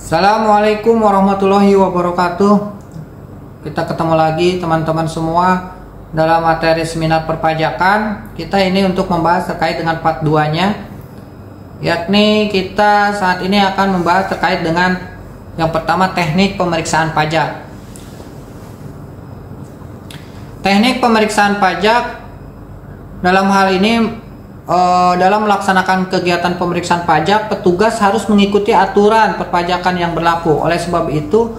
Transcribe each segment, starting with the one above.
Assalamualaikum warahmatullahi wabarakatuh. Kita ketemu lagi teman-teman semua dalam materi seminar perpajakan. Kita ini untuk membahas terkait dengan part 2-nya, yakni kita saat ini akan membahas terkait dengan yang pertama, teknik pemeriksaan pajak. Teknik pemeriksaan pajak dalam hal ini, dalam melaksanakan kegiatan pemeriksaan pajak, petugas harus mengikuti aturan perpajakan yang berlaku. Oleh sebab itu,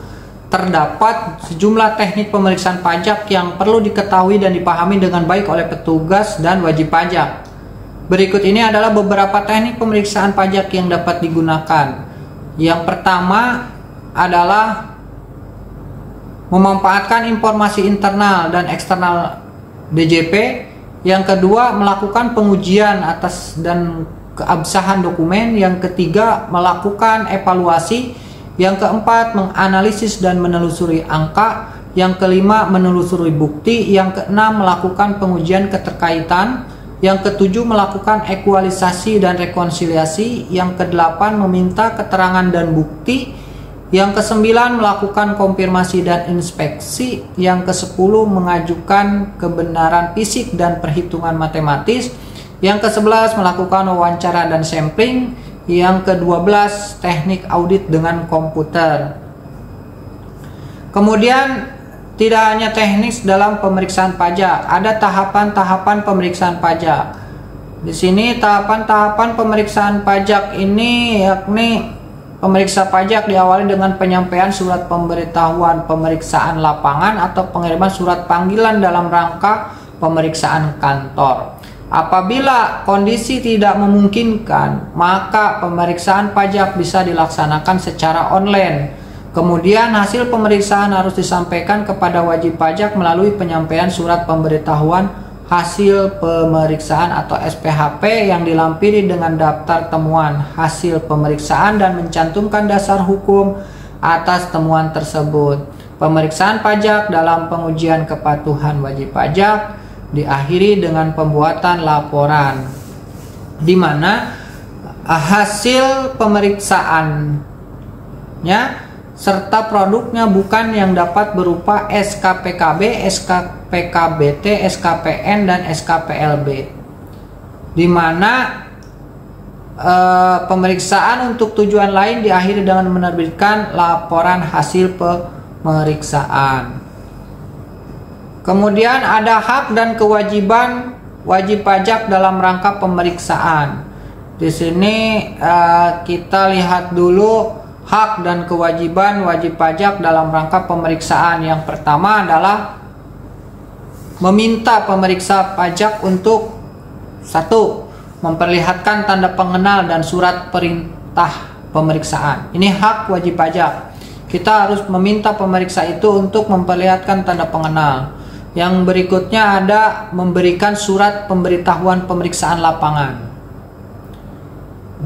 terdapat sejumlah teknik pemeriksaan pajak yang perlu diketahui dan dipahami dengan baik oleh petugas dan wajib pajak. Berikut ini adalah beberapa teknik pemeriksaan pajak yang dapat digunakan. Yang pertama adalah memanfaatkan informasi internal dan eksternal DJP. Yang kedua, melakukan pengujian atas dan keabsahan dokumen. Yang ketiga, melakukan evaluasi. Yang keempat, menganalisis dan menelusuri angka. Yang kelima, menelusuri bukti. Yang keenam, melakukan pengujian keterkaitan. Yang ketujuh, melakukan ekualisasi dan rekonsiliasi. Yang kedelapan, meminta keterangan dan bukti. Yang kesembilan, melakukan konfirmasi dan inspeksi. Yang kesepuluh, mengajukan kebenaran fisik dan perhitungan matematis. Yang ke-11, melakukan wawancara dan sampling. Yang ke-12, teknik audit dengan komputer. Kemudian, tidak hanya teknis dalam pemeriksaan pajak, ada tahapan-tahapan pemeriksaan pajak. Di sini tahapan-tahapan pemeriksaan pajak ini yakni pemeriksa pajak diawali dengan penyampaian surat pemberitahuan pemeriksaan lapangan atau pengiriman surat panggilan dalam rangka pemeriksaan kantor. Apabila kondisi tidak memungkinkan, maka pemeriksaan pajak bisa dilaksanakan secara online. Kemudian hasil pemeriksaan harus disampaikan kepada wajib pajak melalui penyampaian surat pemberitahuan hasil pemeriksaan atau SPHP yang dilampiri dengan daftar temuan hasil pemeriksaan dan mencantumkan dasar hukum atas temuan tersebut. Pemeriksaan pajak dalam pengujian kepatuhan wajib pajak diakhiri dengan pembuatan laporan, di mana hasil pemeriksaannya serta produknya bukan yang dapat berupa SKPKB, SKPKBT, SKPN, dan SKPLB, di mana pemeriksaan untuk tujuan lain diakhiri dengan menerbitkan laporan hasil pemeriksaan. Kemudian ada hak dan kewajiban wajib pajak dalam rangka pemeriksaan. Di sini kita lihat dulu hak dan kewajiban wajib pajak dalam rangka pemeriksaan. Yang pertama adalah meminta pemeriksa pajak untuk 1. Memperlihatkan tanda pengenal dan surat perintah pemeriksaan. Ini hak wajib pajak. Kita harus meminta pemeriksa itu untuk memperlihatkan tanda pengenal. Yang berikutnya ada memberikan surat pemberitahuan pemeriksaan lapangan.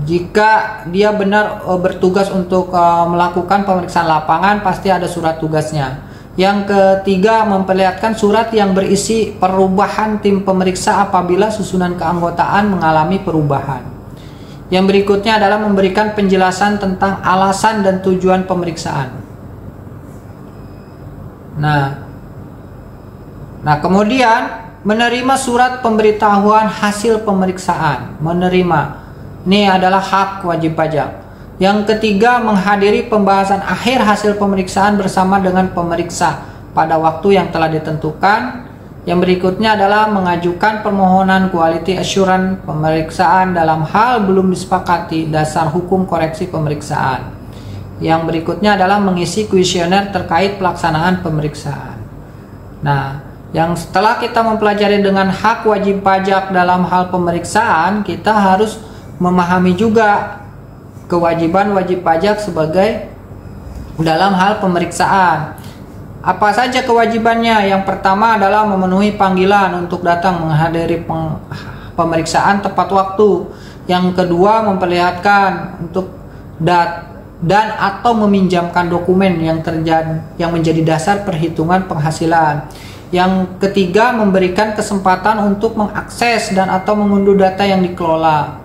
Jika dia benar bertugas untuk melakukan pemeriksaan lapangan, pasti ada surat tugasnya. Yang ketiga, memperlihatkan surat yang berisi perubahan tim pemeriksa apabila susunan keanggotaan mengalami perubahan. Yang berikutnya adalah memberikan penjelasan tentang alasan dan tujuan pemeriksaan. Nah, kemudian menerima surat pemberitahuan hasil pemeriksaan. Menerima. Ini adalah hak wajib pajak. Yang ketiga, menghadiri pembahasan akhir hasil pemeriksaan bersama dengan pemeriksa pada waktu yang telah ditentukan. Yang berikutnya adalah mengajukan permohonan quality assurance pemeriksaan dalam hal belum disepakati dasar hukum koreksi pemeriksaan. Yang berikutnya adalah mengisi kuesioner terkait pelaksanaan pemeriksaan. Nah, yang setelah kita mempelajari dengan hak wajib pajak dalam hal pemeriksaan, kita harus memahami juga kewajiban wajib pajak sebagai dalam hal pemeriksaan. Apa saja kewajibannya? Yang pertama adalah memenuhi panggilan untuk datang menghadiri pemeriksaan tepat waktu. Yang kedua, memperlihatkan untuk dan atau meminjamkan dokumen yang menjadi dasar perhitungan penghasilan. Yang ketiga, memberikan kesempatan untuk mengakses dan atau mengunduh data yang dikelola.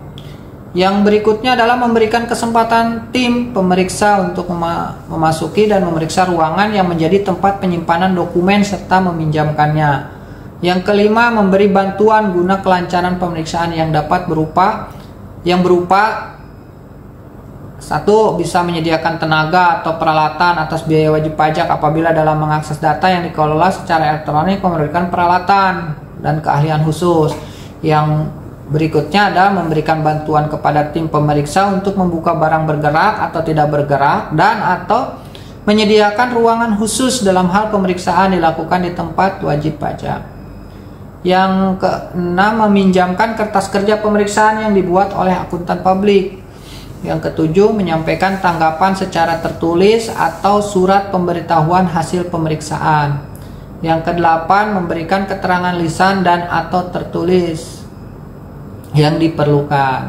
Yang berikutnya adalah memberikan kesempatan tim pemeriksa untuk memasuki dan memeriksa ruangan yang menjadi tempat penyimpanan dokumen serta meminjamkannya. Yang kelima, memberi bantuan guna kelancaran pemeriksaan yang dapat berupa satu, bisa menyediakan tenaga atau peralatan atas biaya wajib pajak apabila dalam mengakses data yang dikelola secara elektronik memerlukan peralatan dan keahlian khusus. Yang berikutnya adalah memberikan bantuan kepada tim pemeriksa untuk membuka barang bergerak atau tidak bergerak dan atau menyediakan ruangan khusus dalam hal pemeriksaan dilakukan di tempat wajib pajak. Yang keenam, meminjamkan kertas kerja pemeriksaan yang dibuat oleh akuntan publik. Yang ketujuh, menyampaikan tanggapan secara tertulis atau surat pemberitahuan hasil pemeriksaan. Yang kedelapan, memberikan keterangan lisan dan atau tertulis yang diperlukan.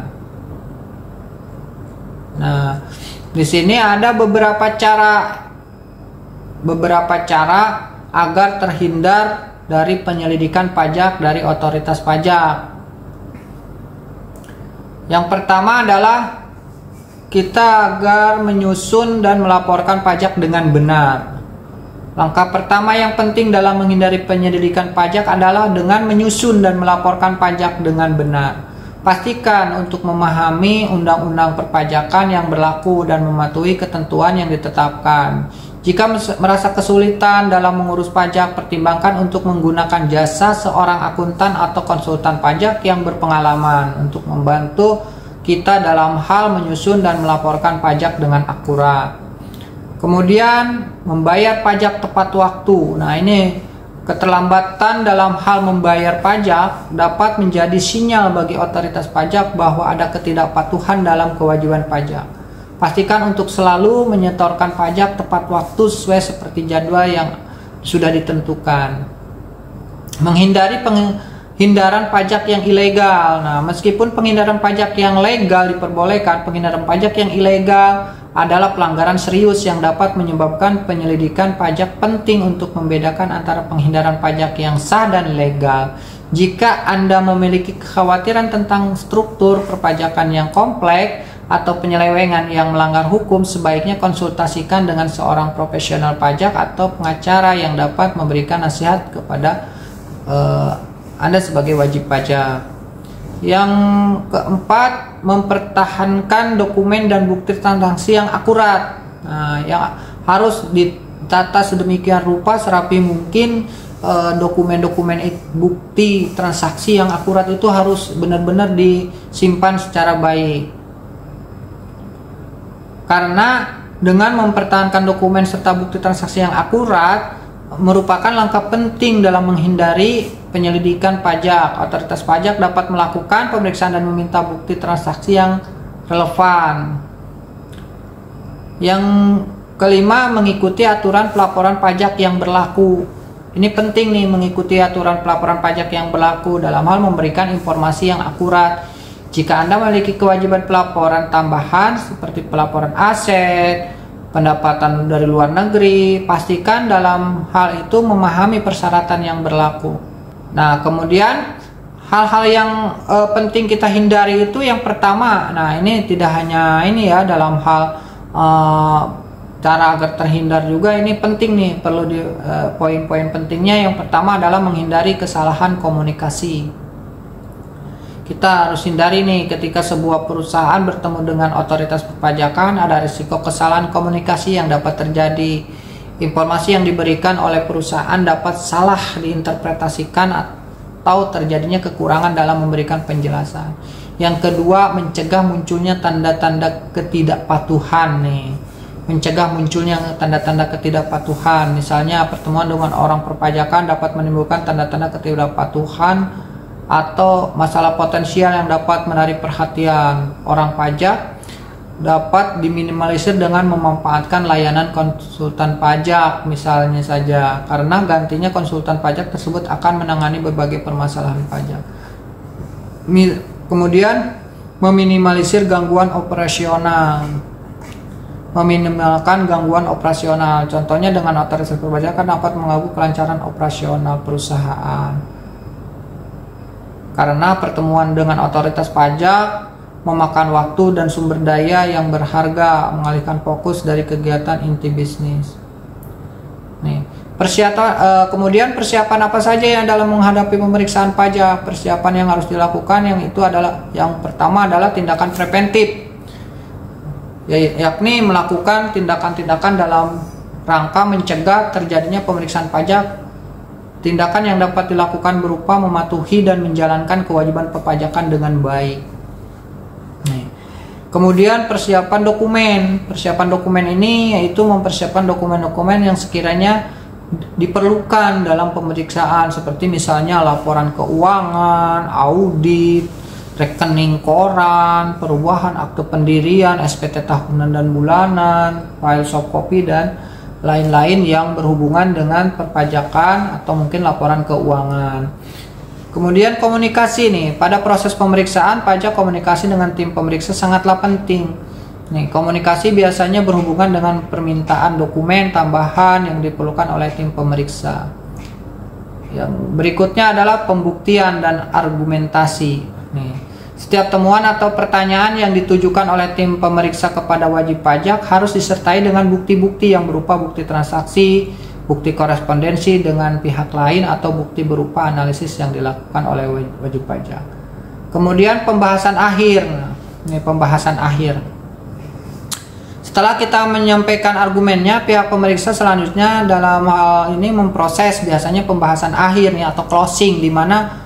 Nah, di sini ada beberapa cara agar terhindar dari penyelidikan pajak dari otoritas pajak. Yang pertama adalah kita agar menyusun dan melaporkan pajak dengan benar. Langkah pertama yang penting dalam menghindari penyelidikan pajak adalah dengan menyusun dan melaporkan pajak dengan benar. Pastikan untuk memahami undang-undang perpajakan yang berlaku dan mematuhi ketentuan yang ditetapkan. Jika merasa kesulitan dalam mengurus pajak, pertimbangkan untuk menggunakan jasa seorang akuntan atau konsultan pajak yang berpengalaman untuk membantu kita dalam hal menyusun dan melaporkan pajak dengan akurat. Kemudian, membayar pajak tepat waktu. Nah, ini keterlambatan dalam hal membayar pajak dapat menjadi sinyal bagi otoritas pajak bahwa ada ketidakpatuhan dalam kewajiban pajak. Pastikan untuk selalu menyetorkan pajak tepat waktu sesuai seperti jadwal yang sudah ditentukan. Menghindari penghindaran pajak yang ilegal. Nah, meskipun penghindaran pajak yang legal diperbolehkan, penghindaran pajak yang ilegal adalah pelanggaran serius yang dapat menyebabkan penyelidikan pajak. Penting untuk membedakan antara penghindaran pajak yang sah dan legal. Jika Anda memiliki kekhawatiran tentang struktur perpajakan yang kompleks atau penyelewengan yang melanggar hukum, sebaiknya konsultasikan dengan seorang profesional pajak atau pengacara yang dapat memberikan nasihat kepada Anda sebagai wajib pajak. Yang keempat, mempertahankan dokumen dan bukti transaksi yang akurat. Nah, yang harus ditata sedemikian rupa serapi mungkin. Dokumen-dokumen bukti transaksi yang akurat itu harus benar-benar disimpan secara baik. Karena dengan mempertahankan dokumen serta bukti transaksi yang akurat merupakan langkah penting dalam menghindari penyelidikan pajak. Otoritas pajak dapat melakukan pemeriksaan dan meminta bukti transaksi yang relevan. Yang kelima, mengikuti aturan pelaporan pajak yang berlaku. Ini penting nih, mengikuti aturan pelaporan pajak yang berlaku dalam hal memberikan informasi yang akurat. Jika Anda memiliki kewajiban pelaporan tambahan seperti pelaporan aset, pendapatan dari luar negeri, pastikan dalam hal itu memahami persyaratan yang berlaku. Nah, kemudian hal-hal yang penting kita hindari itu yang pertama, nah ini tidak hanya ini ya, dalam hal cara agar terhindar juga ini penting nih, perlu di poin-poin pentingnya. Yang pertama adalah menghindari kesalahan komunikasi. Kita harus hindari nih, ketika sebuah perusahaan bertemu dengan otoritas perpajakan ada risiko kesalahan komunikasi yang dapat terjadi. Informasi yang diberikan oleh perusahaan dapat salah diinterpretasikan atau terjadinya kekurangan dalam memberikan penjelasan. Yang kedua, mencegah munculnya tanda-tanda ketidakpatuhan nih. Mencegah munculnya tanda-tanda ketidakpatuhan. Misalnya pertemuan dengan orang perpajakan dapat menimbulkan tanda-tanda ketidakpatuhan atau masalah potensial yang dapat menarik perhatian orang pajak. Dapat diminimalisir dengan memanfaatkan layanan konsultan pajak misalnya saja, karena gantinya konsultan pajak tersebut akan menangani berbagai permasalahan pajak. Kemudian meminimalisir gangguan operasional. Meminimalkan gangguan operasional, contohnya dengan otoritas perpajakan dapat mengganggu kelancaran operasional perusahaan. Karena pertemuan dengan otoritas pajak memakan waktu dan sumber daya yang berharga, mengalihkan fokus dari kegiatan inti bisnis. Nih, kemudian persiapan apa saja yang dalam menghadapi pemeriksaan pajak? Persiapan yang harus dilakukan yang pertama adalah tindakan preventif, yakni melakukan tindakan-tindakan dalam rangka mencegah terjadinya pemeriksaan pajak. Tindakan yang dapat dilakukan berupa mematuhi dan menjalankan kewajiban perpajakan dengan baik. Kemudian persiapan dokumen. Persiapan dokumen ini yaitu mempersiapkan dokumen-dokumen yang sekiranya diperlukan dalam pemeriksaan, seperti misalnya laporan keuangan, audit, rekening koran, perubahan akte pendirian, SPT tahunan dan bulanan, file soft copy, dan lain-lain yang berhubungan dengan perpajakan atau mungkin laporan keuangan. Kemudian komunikasi nih, pada proses pemeriksaan pajak komunikasi dengan tim pemeriksa sangatlah penting. Nih, komunikasi biasanya berhubungan dengan permintaan dokumen tambahan yang diperlukan oleh tim pemeriksa. Yang berikutnya adalah pembuktian dan argumentasi. Nih, setiap temuan atau pertanyaan yang ditujukan oleh tim pemeriksa kepada wajib pajak harus disertai dengan bukti-bukti yang berupa bukti transaksi, bukti korespondensi dengan pihak lain, atau bukti berupa analisis yang dilakukan oleh wajib pajak. Kemudian pembahasan akhir. Ini pembahasan akhir. Setelah kita menyampaikan argumennya, pihak pemeriksa selanjutnya dalam hal ini memproses biasanya pembahasan akhir nih, atau closing, di mana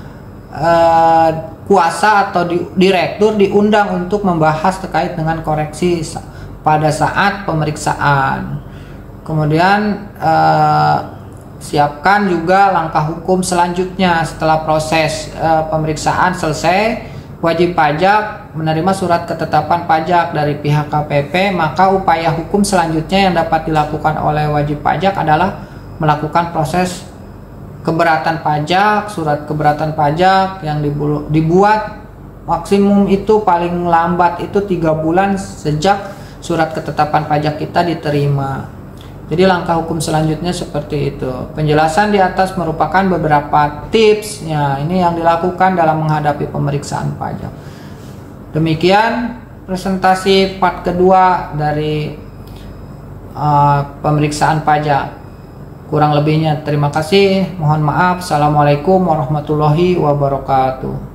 kuasa atau direktur diundang untuk membahas terkait dengan koreksi pada saat pemeriksaan. Kemudian siapkan juga langkah hukum selanjutnya. Setelah proses pemeriksaan selesai, wajib pajak menerima surat ketetapan pajak dari pihak KPP, maka upaya hukum selanjutnya yang dapat dilakukan oleh wajib pajak adalah melakukan proses keberatan pajak. Surat keberatan pajak yang dibuat maksimum itu paling lambat itu 3 bulan sejak surat ketetapan pajak kita diterima. Jadi langkah hukum selanjutnya seperti itu. Penjelasan di atas merupakan beberapa tips ini yang dilakukan dalam menghadapi pemeriksaan pajak. Demikian presentasi part kedua dari pemeriksaan pajak. Kurang lebihnya terima kasih. Mohon maaf. Assalamualaikum warahmatullahi wabarakatuh.